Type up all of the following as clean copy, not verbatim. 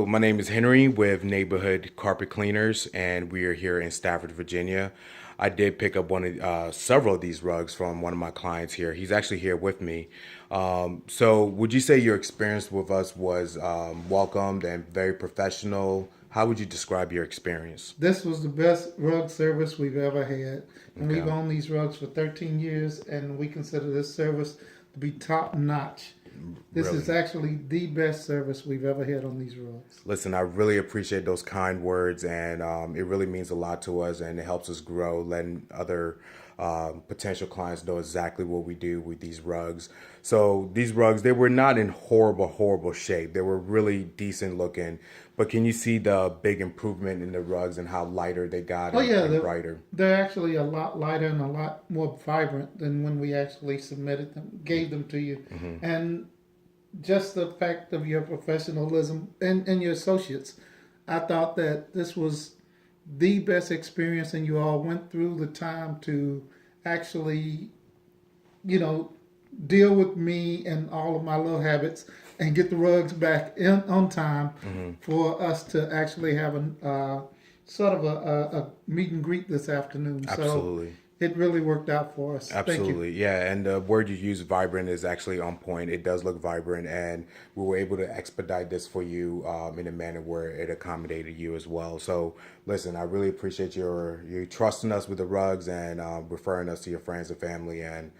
My name is Henry with Neighborhood Carpet Cleaners, and we are here in Stafford, Virginia. I did pick up several of these rugs from one of my clients here. He's actually here with me. So, would you say your experience with us was welcomed and very professional? How would you describe your experience? This was the best rug service we've ever had. And we've Okay, owned these rugs for 13 years, and we consider this service to be top notch. This is really. actually the best service we've ever had on these rugs. Listen, I really appreciate those kind words, and it really means a lot to us, and it helps us grow, letting other potential clients know exactly what we do with these rugs. So these rugs, they were not in horrible shape. They were really decent looking, but can you see the big improvement in the rugs and how lighter they got Oh, yeah, and brighter? they're actually a lot lighter and a lot more vibrant than when we actually submitted them, gave them to you. And just the fact of your professionalism and your associates. I thought that this was the best experience, and you all went through the time to actually, you know, deal with me and all of my little habits and get the rugs back on time for us to actually have sort of a meet and greet this afternoon. So Absolutely. it really worked out for us. Thank you. Absolutely. Yeah. And the word you use, vibrant, is actually on point. It does look vibrant. And we were able to expedite this for you in a manner where it accommodated you as well. So, listen, I really appreciate you trusting us with the rugs and referring us to your friends and family. And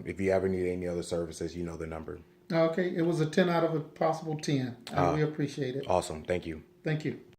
if you ever need any other services, you know the number. Okay, it was a 10 out of a possible 10. We appreciate it. Awesome. Thank you. Thank you.